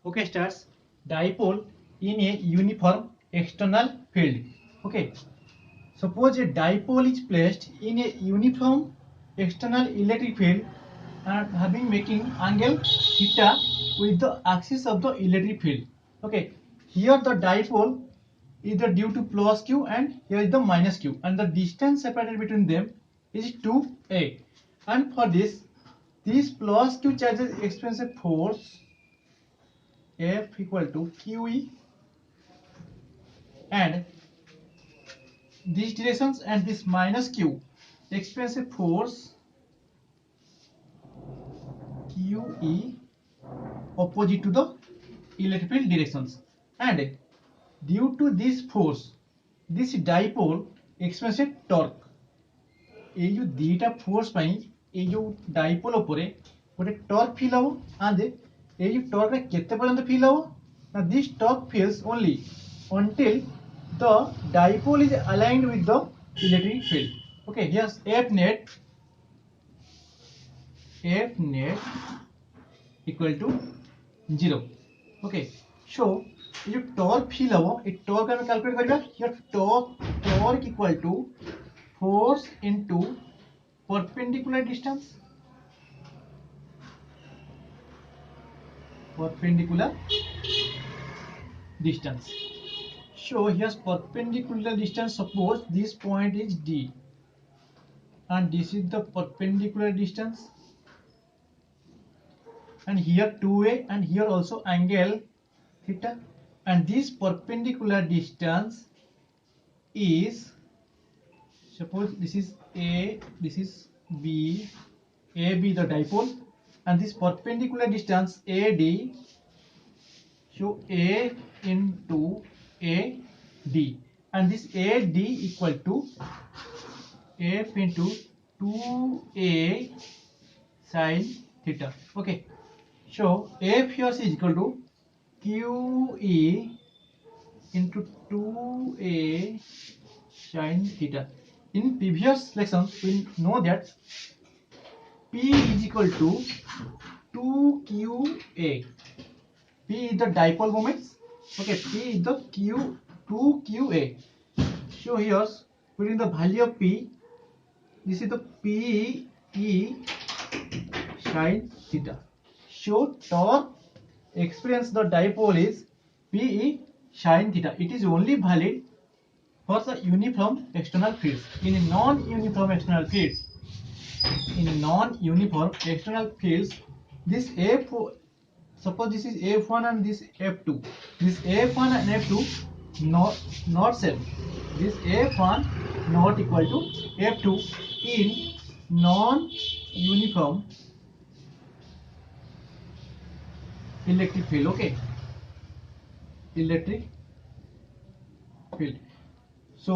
Okay, starts dipole in a uniform external field. Okay, suppose a dipole is placed in a uniform external electric field and having making angle theta with the axis of the electric field. Okay, here the dipole is the due to plus q and here is the minus q, and the distance separated between them is 2a, and for this plus q charges experience a force F equal to QE, and these directions and this minus Q experience a force QE opposite to the electric field directions, and due to this force this dipole experience a torque. এই যে দুইটা force পাই এই যে dipole উপরে গোটে torque feel হবো, and এই যে টর্কটা কেতে পর্যন্ত ফিল হবো না this torque feels only until the dipole is aligned with the electric field. Okay, here's F net equal to 0. Okay, so এই যে টর্ক ফিল হবো এই টর্ক আমি ক্যালকুলেট করিবা। here torque equal to force into perpendicular distance so here's perpendicular distance. Suppose this point is D and this is the perpendicular distance, and here 2a and here also angle theta, and this perpendicular distance is, suppose this is A, this is B, AB the dipole, and this perpendicular distance AD, so A into AD, and this AD equal to F into 2A sin theta. Okay, so F here is equal to QE into 2A sin theta. In previous lessons we know that P is equal to 2QA. P is the dipole moments. Okay, P is the 2QA. So here putting the value of P, this is the PE sin theta. So torque experience the dipole is PE sin theta. It is only valid for the uniform external fields. In non-uniform external fields, this F, suppose this is F1 and this F2. This F1 and F2 not same. This F1 not equal to F2 in non-uniform electric field. Okay, electric field. So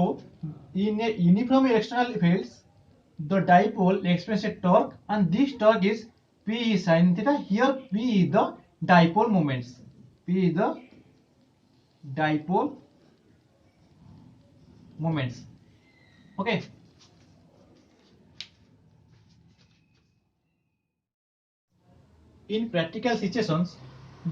in a uniform external fields the dipole experience a torque, and this torque is P sin theta. Here P is the dipole moments. Okay, in practical situations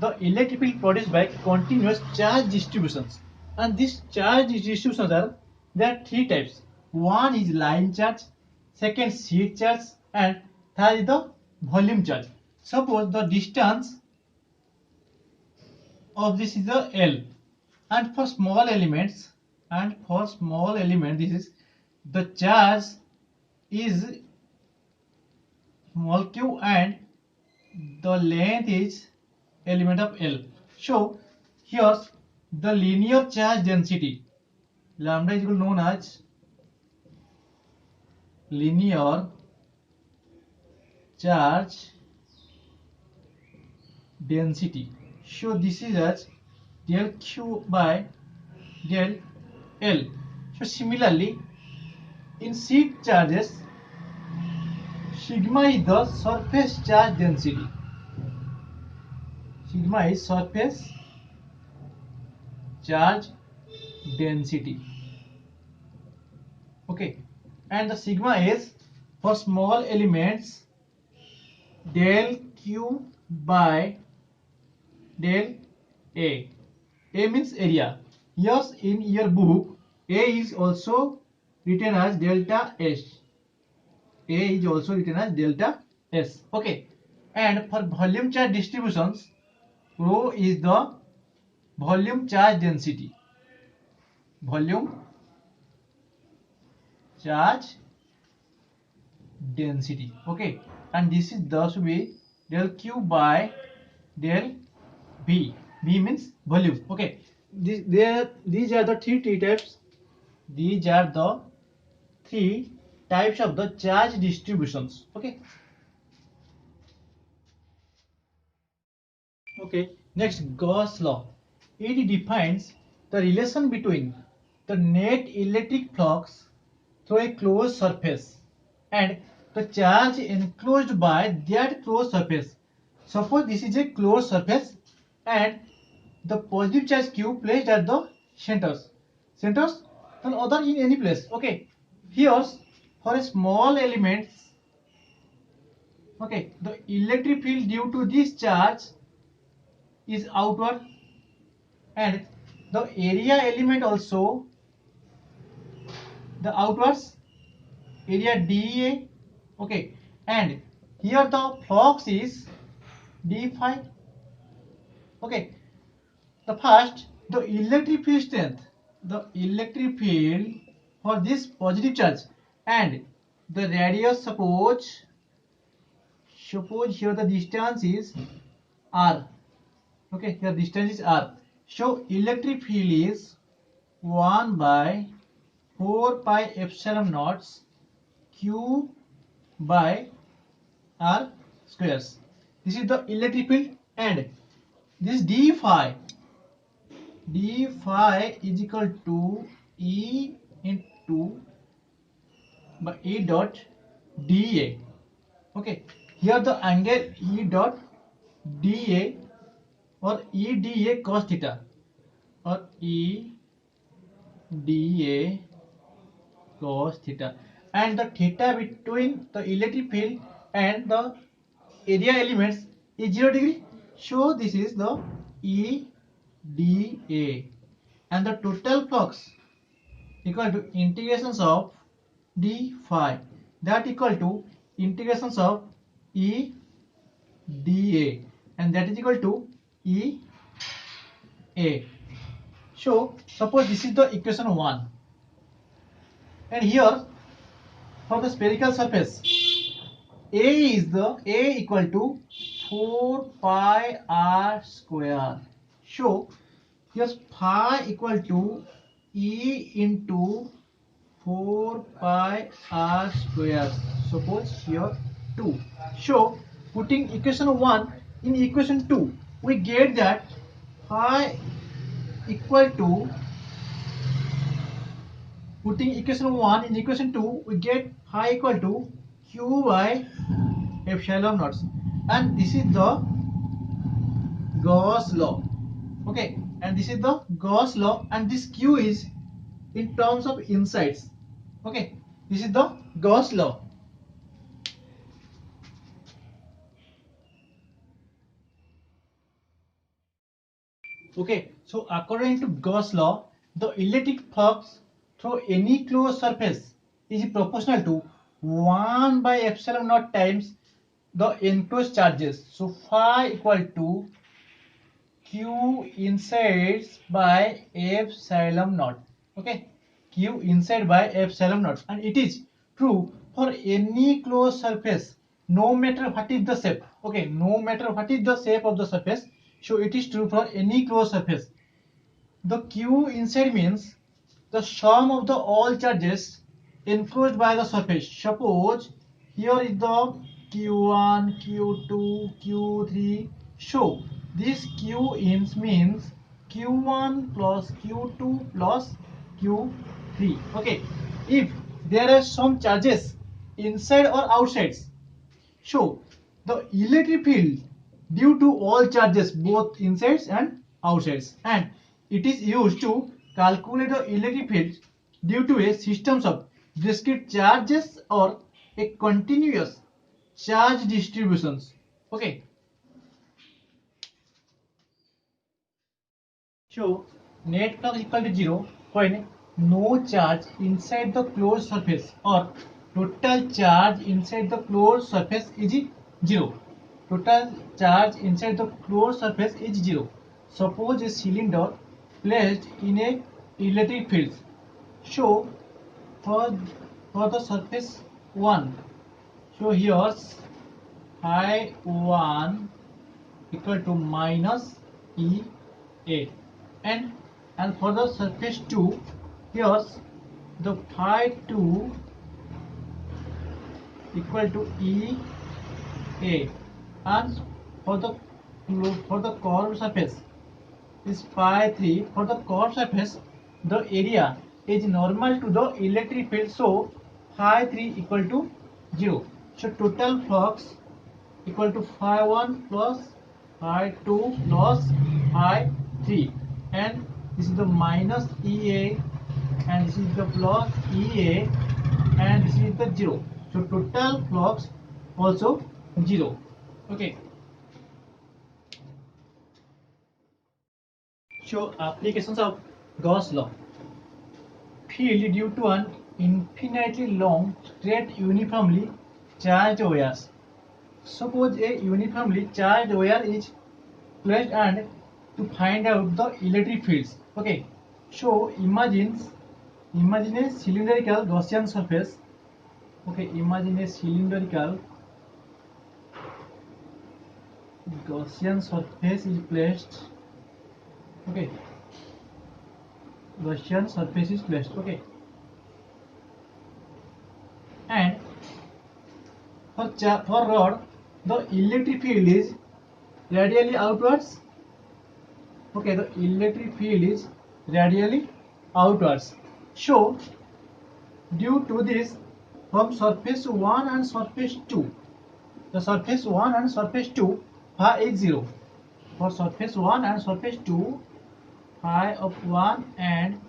the electric field produced by continuous charge distributions, and these charge distributions are, there are three types. One is line charge, second sheet charge, and third is the volume charge. Suppose the distance of this is the L, and for small elements this is the charge is small q and the length is element of L. So here the linear charge density lambda is known as linear charge density. So this is as del q by del L. So similarly in sheet charges sigma is the surface charge density. Sigma is surface charge density. Okay, and the sigma is for small elements del q by del A. A means area. Yes, in your book, A is also written as delta S. A is also written as delta S. Okay. And for volume charge distributions, rho is the volume charge density. Volume charge density. Okay. And this is thus be del Q by del V. V means volume. Okay. These are the three T types. These are the three types of the charge distributions. Okay. Okay. Next, Gauss law. It defines the relation between the net electric flux through a closed surface and the charge enclosed by that closed surface. Suppose this is a closed surface and the positive charge Q placed at the centers. Centers and other in any place. Okay. Here for a small elements, okay, the electric field due to this charge is outward and the area element also the outwards area dA. Okay, and here the flux is d phi. Okay, the first the electric field strength, the electric field for this positive charge and the radius, suppose here the distance is r. Okay, here distance is r, so electric field is 1 by 4 pi epsilon naught q by r squares. This is the electric field and this d phi is equal to E into by E dot dA. Okay, here the angle E dot dA or E dA cos theta or E dA cos theta, and the theta between the electric field and the area elements is 0 degree, so this is the E dA, and the total flux equal to integrations of d phi, that equal to integrations of E dA, and that is equal to E A. So suppose this is the equation 1, and here for the spherical surface A equal to 4 pi r square. So here's phi equal to E into 4 pi r square. Suppose here 2. So putting equation 1 in equation 2, we get that phi equal to, putting equation 1 in equation 2, we get phi equal to q by epsilon naught, and this is the Gauss law. Okay, and this is the Gauss law, and this q is in terms of insides. Okay, this is the Gauss law. Okay, so according to Gauss law, the electric flux through any closed surface is proportional to 1 by epsilon naught times the enclosed charges. So phi equal to q inside by epsilon naught. Okay, q inside by epsilon naught, and it is true for any closed surface, no matter what is the shape. Okay, no matter what is the shape of the surface, so it is true for any closed surface. The q inside means the sum of the all charges enclosed by the surface. Suppose here is the q1, q2, q3. So this q ins means q1 plus q2 plus q3. Okay, if there are some charges inside or outside, so the electric field due to all charges both inside and outside, and it is used to calculate the electric field due to a systems of discrete charges or a continuous charge distributions. Okay, So net flux equal to 0 when no charge inside the closed surface or total charge inside the closed surface is 0. Total charge inside the closed surface is 0. Suppose a cylinder placed in a electric field. So for the surface 1, so here phi 1 equal to minus EA, and for the surface 2, here's the phi 2 equal to EA, and for the curved surface is phi 3. For the curved surface, the area is normal to the electric field, so phi 3 equal to 0. So total flux equal to phi 1 plus phi 2 plus phi 3, and this is the minus EA, and this is the plus EA, and this is the 0. So total flux also 0. Okay. So applications of Gauss law. Field due to an infinitely long straight uniformly charged wires. Suppose a uniformly charged wire is placed and to find out the electric fields. Okay. So imagine a cylindrical Gaussian surface. Okay, imagine a cylindrical Gaussian surface is placed. Okay, Gaussian surface is placed. Okay, and for rod, the electric field is radially outwards. Okay, the electric field is radially outwards. So due to this, from surface 1 and surface 2, the surface 1 and surface 2 phi is 0. For surface 1 and surface 2, phi of 1 and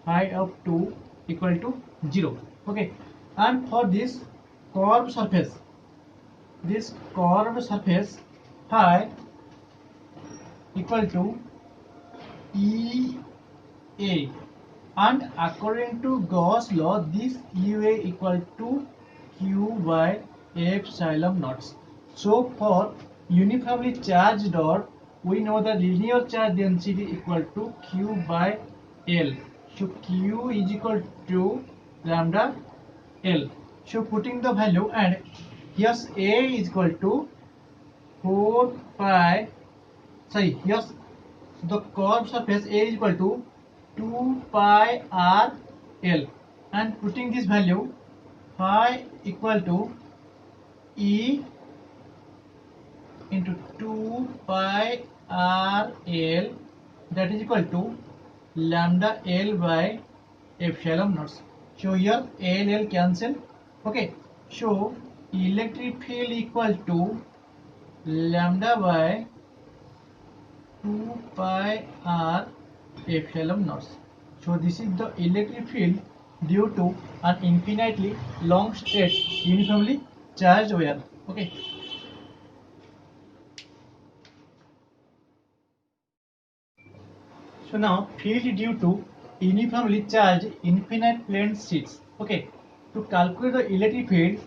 phi of 2 equal to 0. Okay, and for this curved surface phi equal to EA, and according to Gauss law, this UA equal to Q by epsilon naught. So for uniformly charged rod, we know the linear charge density equal to Q by L. So Q is equal to lambda L. So putting the value, and here's A is equal to 4 pi. Sorry, here's the curved surface A is equal to 2 pi r L, and putting this value, phi equal to E into 2 pi r L, that is equal to lambda L by epsilon naught. So here L cancel. Okay, so electric field equal to lambda by 2 pi r epsilon naught. So this is the electric field due to an infinitely long straight uniformly charged wire. Okay. So now field due to uniformly charged infinite plane sheets. Okay. To calculate the electric field,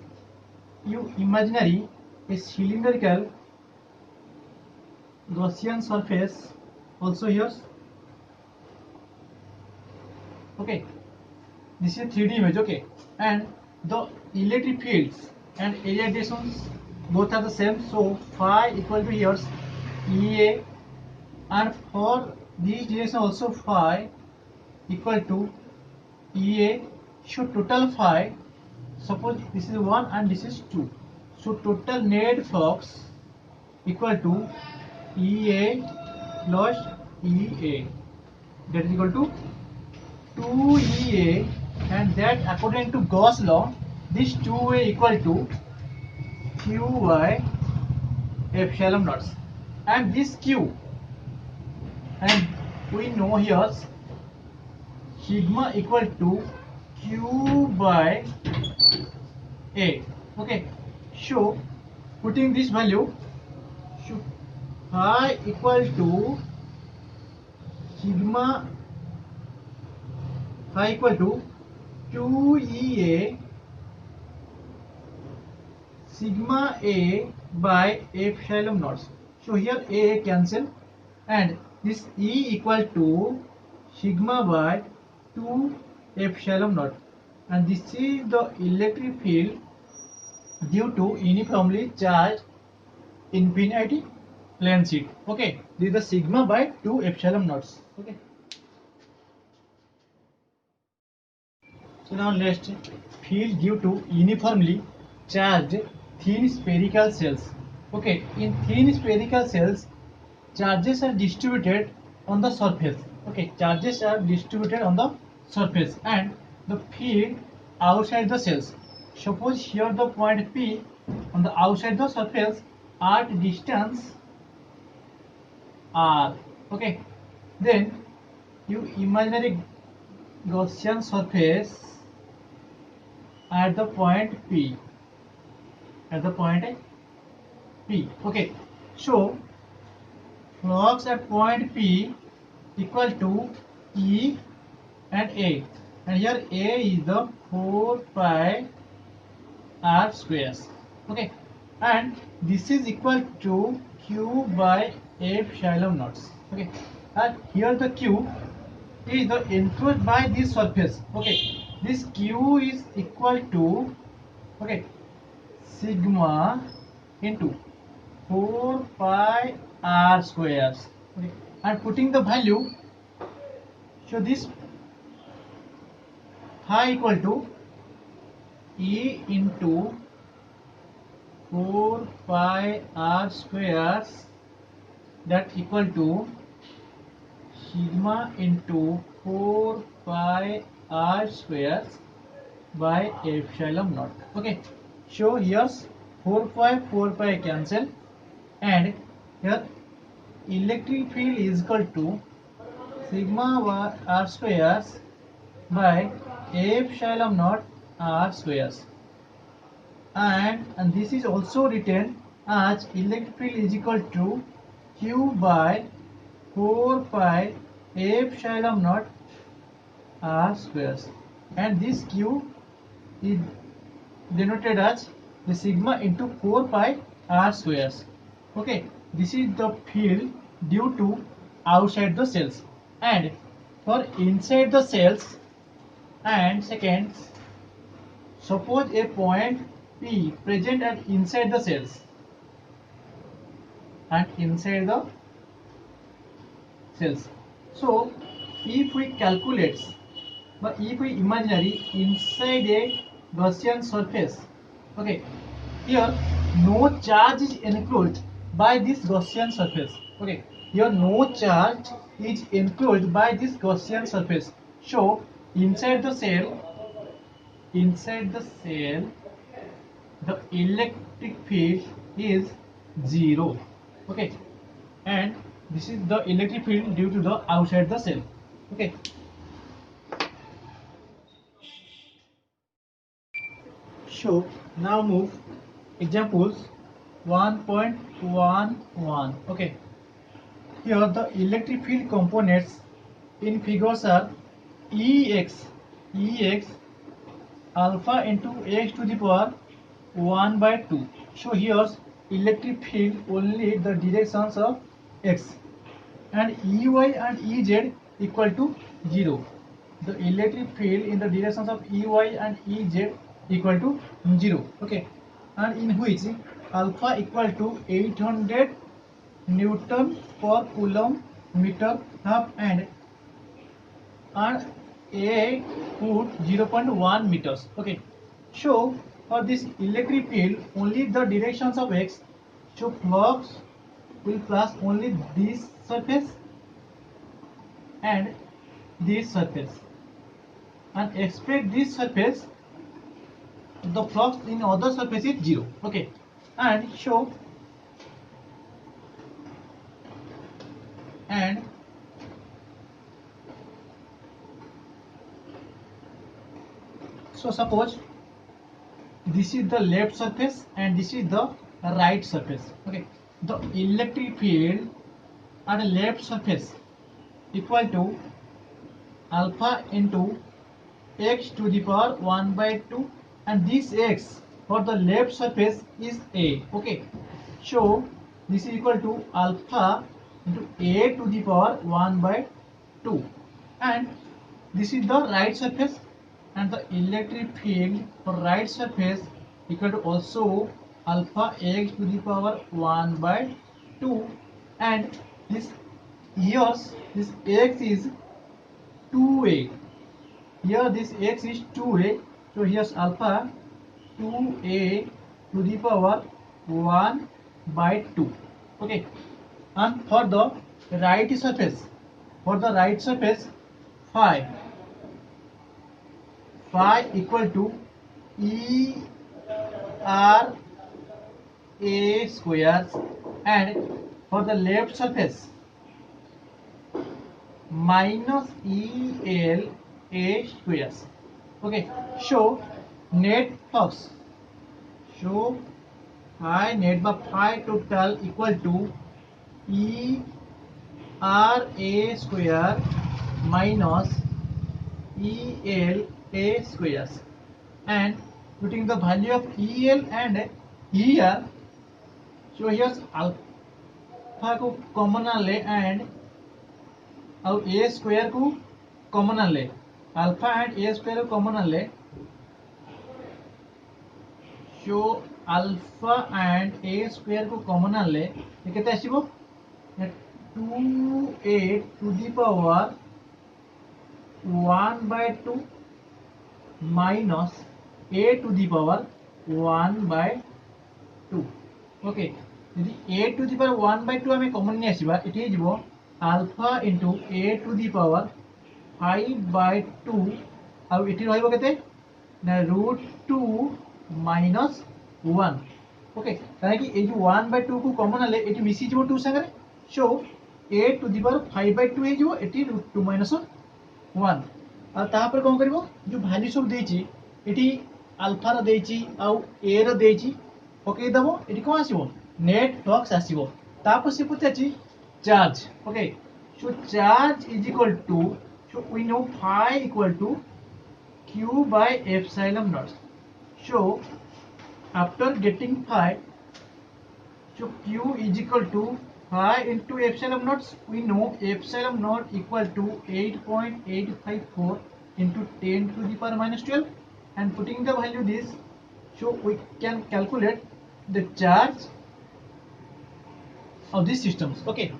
you imaginary a cylindrical Gaussian surface also here. Okay, this is 3D image. Okay, and the electric fields and area distances both are the same, so phi equal to here EA, and for this direction also phi equal to EA. So total phi, suppose this is 1 and this is 2, so total net flux equal to EA plus EA, that is equal to 2EA, and that according to Gauss law, this 2A equal to Q by epsilon naught, and this Q, and we know here sigma equal to Q by A. Okay, so putting this value, so phi equal to sigma phi equal to QEA sigma A by epsilon naught. So here A cancel and this E equal to sigma by 2 epsilon naught, and this is the electric field due to uniformly charged infinity plane sheet. Okay, this is the sigma by 2 epsilon naughts. Okay. So now next, field due to uniformly charged thin spherical cells. Okay, in thin spherical cells, charges are distributed on the surface. Okay, charges are distributed on the surface and the field outside the cells. Suppose here the point P on the outside the surface at distance R. Okay, then you imaginary Gaussian surface at the point P. At the point P. Okay, so flux at point P equal to E and A, and here A is the 4 pi r squares. Okay, and this is equal to Q by epsilon naught. Okay, and here the Q is the enclosed by this surface. Okay, this Q is equal to, okay, sigma into 4 pi r squares. Okay, and putting the value, so this phi equal to E into 4 pi r squares, that equal to sigma into 4 pi r squares by epsilon naught. Okay, so here's 4 pi cancel, and here electric field is equal to sigma r squares by epsilon naught r squares, and this is also written as electric field is equal to Q by 4 pi epsilon naught r squares, and this Q is denoted as the sigma into 4 pi r squares. Okay, this is the field due to outside the cells, and for inside the cells, and second, suppose a point P present at inside the cells, and inside the cells. So if we calculate, but if we imaginary inside a Gaussian surface, okay, here no charge is enclosed by this Gaussian surface. Okay, here no charge is enclosed by this Gaussian surface. So inside the cell, the electric field is 0. Okay, and this is the electric field due to the outside the cell. Okay, so now move examples 1.11. Okay, here the electric field components in figures are Ex alpha into x to the power 1 by 2. So here's electric field only the directions of x, and Ey and Ez equal to 0. The electric field in the directions of Ey and Ez equal to 0. Okay, and in which alpha equal to 800 Newton per Coulomb meter half, and A put 0.1 meters. Okay, so for this electric field only the directions of x, so flux will pass only this surface and this surface, and expect this surface the flux in other surface is 0. Okay, and so and so suppose this is the left surface and this is the right surface. Okay, the electric field at the left surface equal to alpha into x to the power 1 by 2, and this x for the left surface is a. Okay, so this is equal to alpha into a to the power 1 by 2, and this is the right surface, and the electric field for right surface equal to also alpha x to the power 1 by 2, and this this x is 2a. Here this x is 2a, so here's alpha 2a to the power 1 by 2. Okay, and for the right surface, phi equal to e r a squares, and for the left surface minus el a squares. Okay, so net flux, net by phi total equal to e r a square minus el a squares, and putting the value of el and here, so here's alpha को common ले and और a square को common ले, alpha and a square को common ले, so alpha and a square को common ले ये कितना आसिबो 2a to the power 1 by 2 minus a to the power 1 by 2. Okay, यदि a to the power 1 by 2 हमें common नहीं आसिबा, इट इज वो alpha into a to the power 5 by 2, और it रहिबो केते ना √2 minus 1. ओके, काहे कि ए जो 1 by 2 को कॉमन हले एटी मिसी जो 2 संगे, सो a to the power 5 by 2 हे जो एटी √2 minus 1, और ता पर कोन करबो जो वैल्यू सब देछि एटी अल्फा रो देछि आ a रो देछि, ओके दबो एटी कोन आसीबो नेट फ्लक्स आसीबो, ता पर से पुछाछि charge. Okay, so charge is equal to, so we know phi equal to q by epsilon naught. So after getting phi, so q is equal to phi into epsilon naught. We know epsilon naught equal to 8.854 into 10 to the power minus 12, and putting the value this, so we can calculate the charge of these systems. Okay.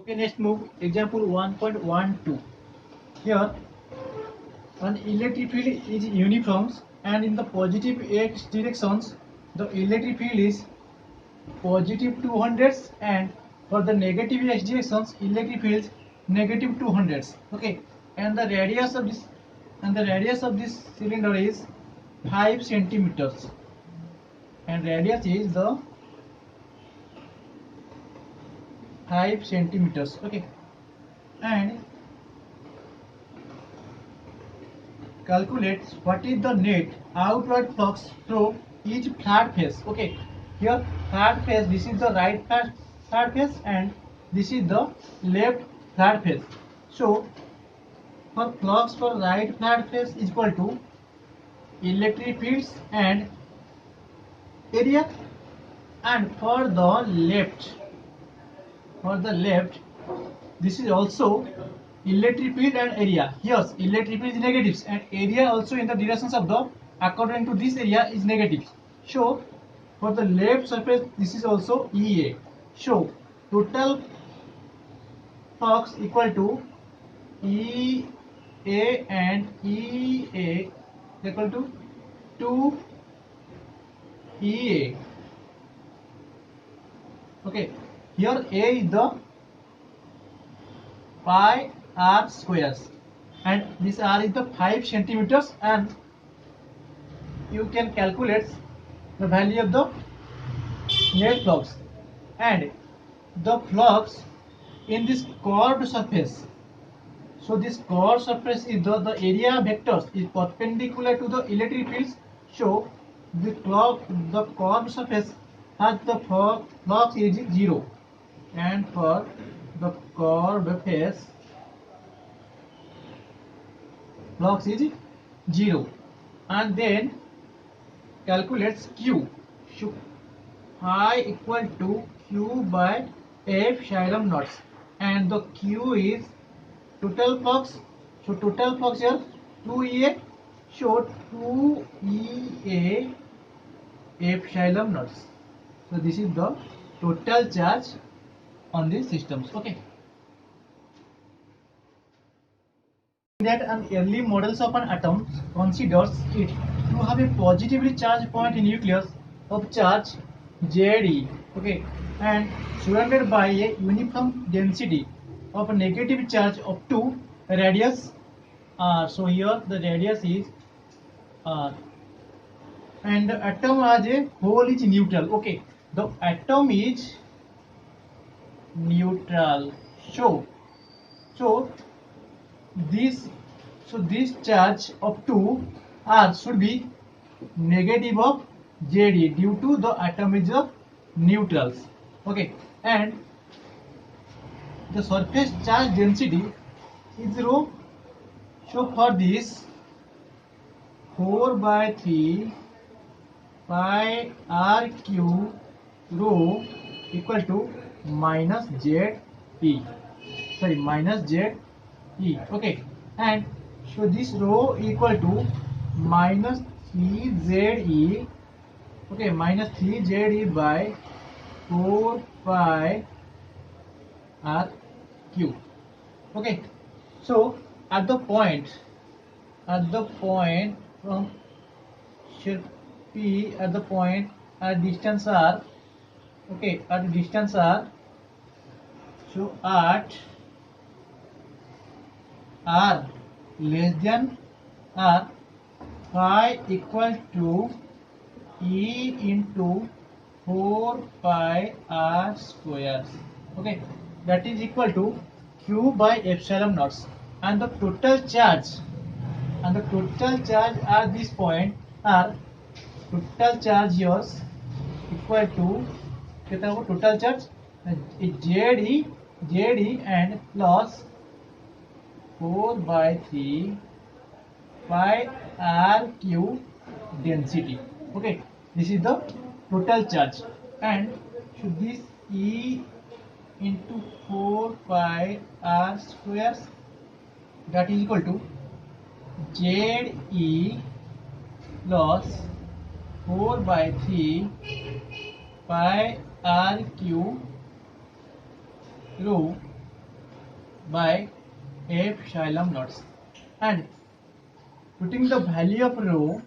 Okay, next move example 1.12. Here an electric field is uniform, and in the positive x directions the electric field is positive 200, and for the negative x directions electric field is negative 200. Okay, and the radius of this cylinder is 5 centimeters, and radius is the 5 centimeters. Okay, and calculates what is the net outward flux through each flat face. Okay, here flat face, this is the right flat face and this is the left flat face. So for flux for right flat face is equal to electric fields and area, and for the left this is also electric field and area. Here electric field is negatives and area also in the directions of the according to this area is negative. So for the left surface this is also EA. So total flux equal to EA and EA equal to 2 EA. Okay, here A is the pi r squares and this r is the 5 centimeters, and you can calculate the value of the net flux, and the flux in this curved surface. So this curved surface is the area vectors is perpendicular to the electric fields. So the curved surface as the flux is 0, and for the curved face flux is 0, and then calculates Q. So I equal to Q by epsilon naught, and the Q is total flux. So total flux here 2EA. So 2EA epsilon naught. So this is the total charge on these systems. Okay. That an early models of an atom considers it to have a positively charged point in nucleus of charge Ze. Okay, and surrounded by a uniform density of a negative charge up to radius r. So here the radius is r, and the atom as a whole is neutral. Okay, the atom is neutral. So this charge up to r should be negative of Jd due to the atom is of neutrals. Okay, and the surface charge density is rho. So for this 4 by 3 pi r cube rho equal to minus Ze. Sorry, minus Ze. Okay, and so this rho equal to minus 3Ze. Okay, minus 3Ze by 4 pi r cube. Okay, so at the point from shape P, at the point at distance r. Okay, at distance r. So at r less than r, phi equal to E into 4 pi r square. Okay, that is equal to Q by epsilon naught, and the total charge at this point are total charge here equal to total charge Ze and plus 4 by 3 pi r cube density. Okay, this is the total charge, and so this E into 4 pi r squares, that is equal to Ze plus 4 by 3 pi r cube rho by epsilon naught, and putting the value of rho,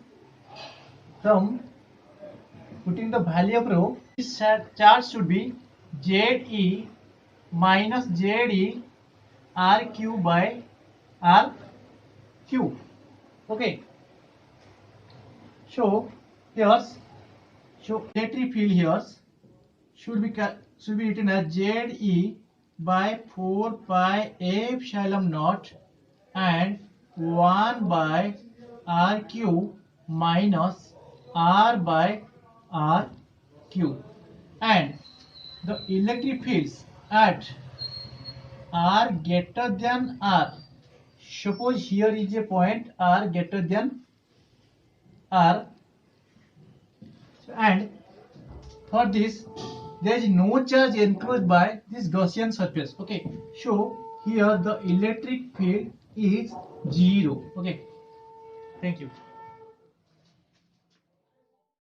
this charge should be Ze minus Ze r cube by r cube. Okay, so here, so electric field here should be written as Ze by 4 pi epsilon naught and 1 by r cube minus r by r cube, and the electric fields at r greater than r. Suppose here is a point r greater than r, and for this there is no charge enclosed by this Gaussian surface. Okay, so here the electric field is 0. Okay, thank you.